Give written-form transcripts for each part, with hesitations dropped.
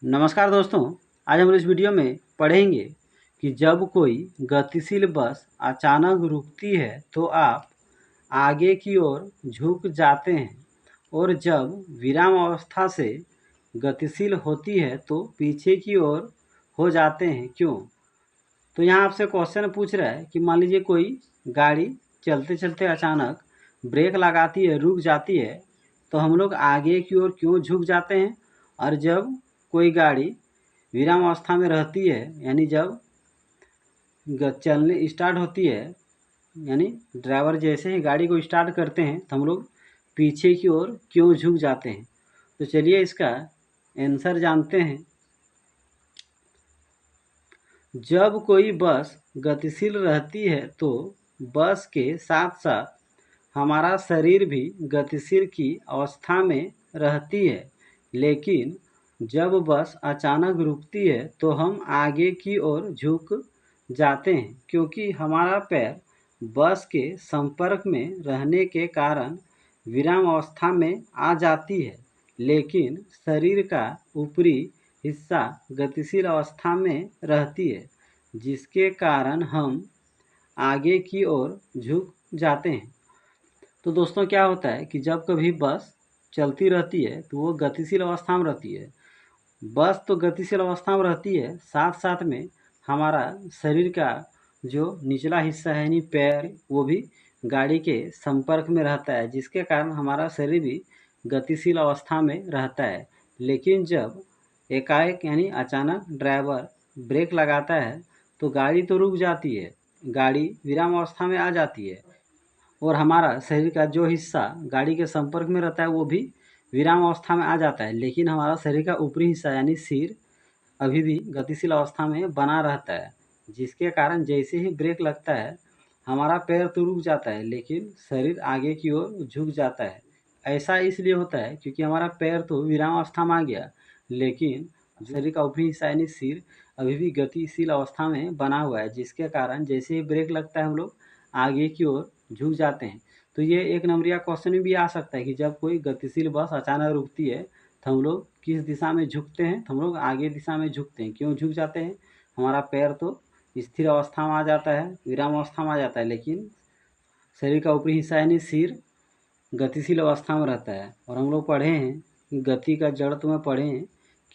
नमस्कार दोस्तों। आज हम इस वीडियो में पढ़ेंगे कि जब कोई गतिशील बस अचानक रुकती है तो आप आगे की ओर झुक जाते हैं और जब विराम अवस्था से गतिशील होती है तो पीछे की ओर हो जाते हैं, क्यों? तो यहाँ आपसे क्वेश्चन पूछ रहा है कि मान लीजिए कोई गाड़ी चलते चलते अचानक ब्रेक लगाती है, रुक जाती है, तो हम लोग आगे की ओर क्यों झुक जाते हैं? और जब कोई गाड़ी विराम अवस्था में रहती है, यानी जब चलने स्टार्ट होती है, यानी ड्राइवर जैसे ही गाड़ी को स्टार्ट करते हैं तो हम लोग पीछे की ओर क्यों झुक जाते हैं? तो चलिए इसका आंसर जानते हैं। जब कोई बस गतिशील रहती है तो बस के साथ साथ हमारा शरीर भी गतिशील की अवस्था में रहती है, लेकिन जब बस अचानक रुकती है तो हम आगे की ओर झुक जाते हैं, क्योंकि हमारा पैर बस के संपर्क में रहने के कारण विराम अवस्था में आ जाती है, लेकिन शरीर का ऊपरी हिस्सा गतिशील अवस्था में रहती है, जिसके कारण हम आगे की ओर झुक जाते हैं। तो दोस्तों क्या होता है कि जब कभी बस चलती रहती है तो वो गतिशील अवस्था में रहती है। बस तो गतिशील अवस्था में रहती है, साथ साथ में हमारा शरीर का जो निचला हिस्सा है यानी पैर, वो भी गाड़ी के संपर्क में रहता है, जिसके कारण हमारा शरीर भी गतिशील अवस्था में रहता है। लेकिन जब एकाएक यानी अचानक ड्राइवर ब्रेक लगाता है तो गाड़ी तो रुक जाती है, गाड़ी विराम अवस्था में आ जाती है और हमारा शरीर का जो हिस्सा गाड़ी के संपर्क में रहता है वो भी विराम अवस्था में आ जाता है, लेकिन हमारा शरीर का ऊपरी हिस्सा यानी सिर अभी भी गतिशील अवस्था में बना रहता है, जिसके कारण जैसे ही ब्रेक लगता है हमारा पैर तो रुक जाता है लेकिन शरीर आगे की ओर झुक जाता है। ऐसा इसलिए होता है क्योंकि हमारा पैर तो विराम अवस्था में आ गया, लेकिन शरीर का ऊपरी हिस्सा यानी सिर अभी भी गतिशील अवस्था में बना हुआ है, जिसके कारण जैसे ही ब्रेक लगता है हम लोग आगे की ओर झुक जाते हैं। तो ये एक नंबरिया क्वेश्चन में भी आ सकता है कि जब कोई गतिशील बस अचानक रुकती है तो हम लोग किस दिशा में झुकते हैं? तो हम लोग आगे दिशा में झुकते हैं। क्यों झुक जाते हैं? हमारा पैर तो स्थिर अवस्था में आ जाता है, विराम अवस्था में आ जाता है, लेकिन शरीर का ऊपरी हिस्सा यानी सिर गतिशील अवस्था में रहता है। और हम लोग पढ़े हैं कि गति का जड़ तो में पढ़े हैं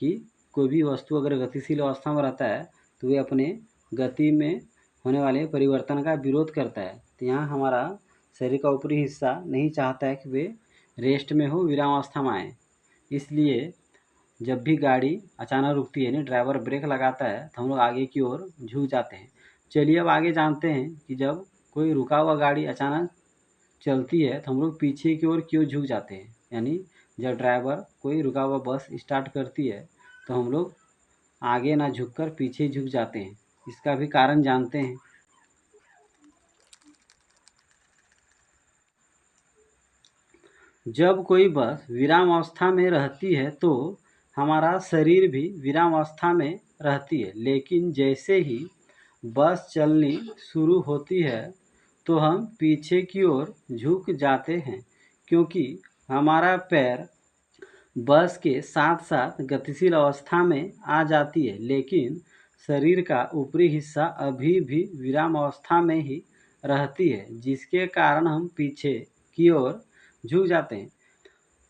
कि कोई भी वस्तु अगर गतिशील अवस्था में रहता है तो वे अपने गति में होने वाले परिवर्तन का विरोध करता है। तो यहाँ हमारा शरीर का ऊपरी हिस्सा नहीं चाहता है कि वे रेस्ट में हो, विराम अवस्था में आए। इसलिए जब भी गाड़ी अचानक रुकती है, यानी ड्राइवर ब्रेक लगाता है, तो हम लोग आगे की ओर झुक जाते हैं। चलिए अब आगे जानते हैं कि जब कोई रुका हुआ गाड़ी अचानक चलती है तो हम लोग पीछे की ओर क्यों झुक जाते हैं। यानी जब ड्राइवर कोई रुका हुआ बस स्टार्ट करती है तो हम लोग आगे ना झुककर पीछे झुक जाते हैं। इसका भी कारण जानते हैं। जब कोई बस विराम अवस्था में रहती है तो हमारा शरीर भी विराम अवस्था में रहती है, लेकिन जैसे ही बस चलनी शुरू होती है तो हम पीछे की ओर झुक जाते हैं, क्योंकि हमारा पैर बस के साथ साथ गतिशील अवस्था में आ जाती है, लेकिन शरीर का ऊपरी हिस्सा अभी भी विराम अवस्था में ही रहती है, जिसके कारण हम पीछे की ओर झुक जाते हैं।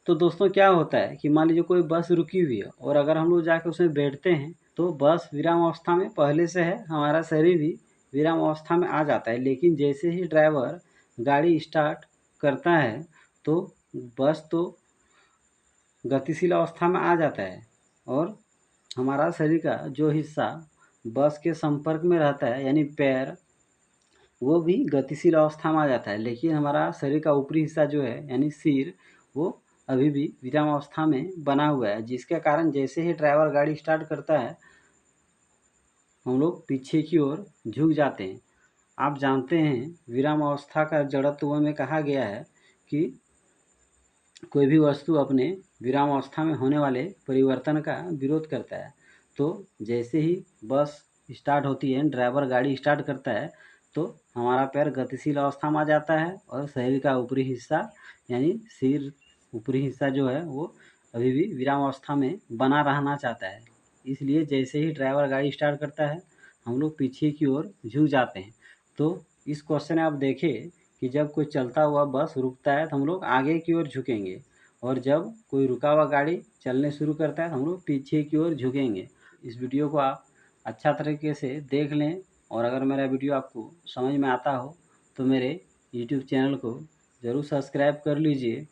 तो दोस्तों क्या होता है कि मान लीजिए कोई बस रुकी हुई है और अगर हम लोग जाकर उसमें बैठते हैं तो बस विराम अवस्था में पहले से है, हमारा शरीर भी विराम अवस्था में आ जाता है, लेकिन जैसे ही ड्राइवर गाड़ी स्टार्ट करता है तो बस तो गतिशील अवस्था में आ जाता है और हमारा शरीर का जो हिस्सा बस के संपर्क में रहता है यानी पैर, वो भी गतिशील अवस्था में आ जाता है, लेकिन हमारा शरीर का ऊपरी हिस्सा जो है यानी सिर, वो अभी भी विराम अवस्था में बना हुआ है, जिसके कारण जैसे ही ड्राइवर गाड़ी स्टार्ट करता है हम लोग पीछे की ओर झुक जाते हैं। आप जानते हैं विराम अवस्था का जड़त्व में कहा गया है कि कोई भी वस्तु अपने विराम अवस्था में होने वाले परिवर्तन का विरोध करता है। तो जैसे ही बस स्टार्ट होती है, ड्राइवर गाड़ी स्टार्ट करता है, तो हमारा पैर गतिशील अवस्था में आ जाता है और शरीर का ऊपरी हिस्सा यानी सिर ऊपरी हिस्सा जो है वो अभी भी विराम अवस्था में बना रहना चाहता है। इसलिए जैसे ही ड्राइवर गाड़ी स्टार्ट करता है हम लोग पीछे की ओर झुक जाते हैं। तो इस क्वेश्चन में आप देखें कि जब कोई चलता हुआ बस रुकता है तो हम लोग आगे की ओर झुकेंगे, और जब कोई रुका हुआ गाड़ी चलने शुरू करता है तो हम लोग पीछे की ओर झुकेंगे। इस वीडियो को आप अच्छा तरीके से देख लें, और अगर मेरा वीडियो आपको समझ में आता हो तो मेरे यूट्यूब चैनल को ज़रूर सब्सक्राइब कर लीजिए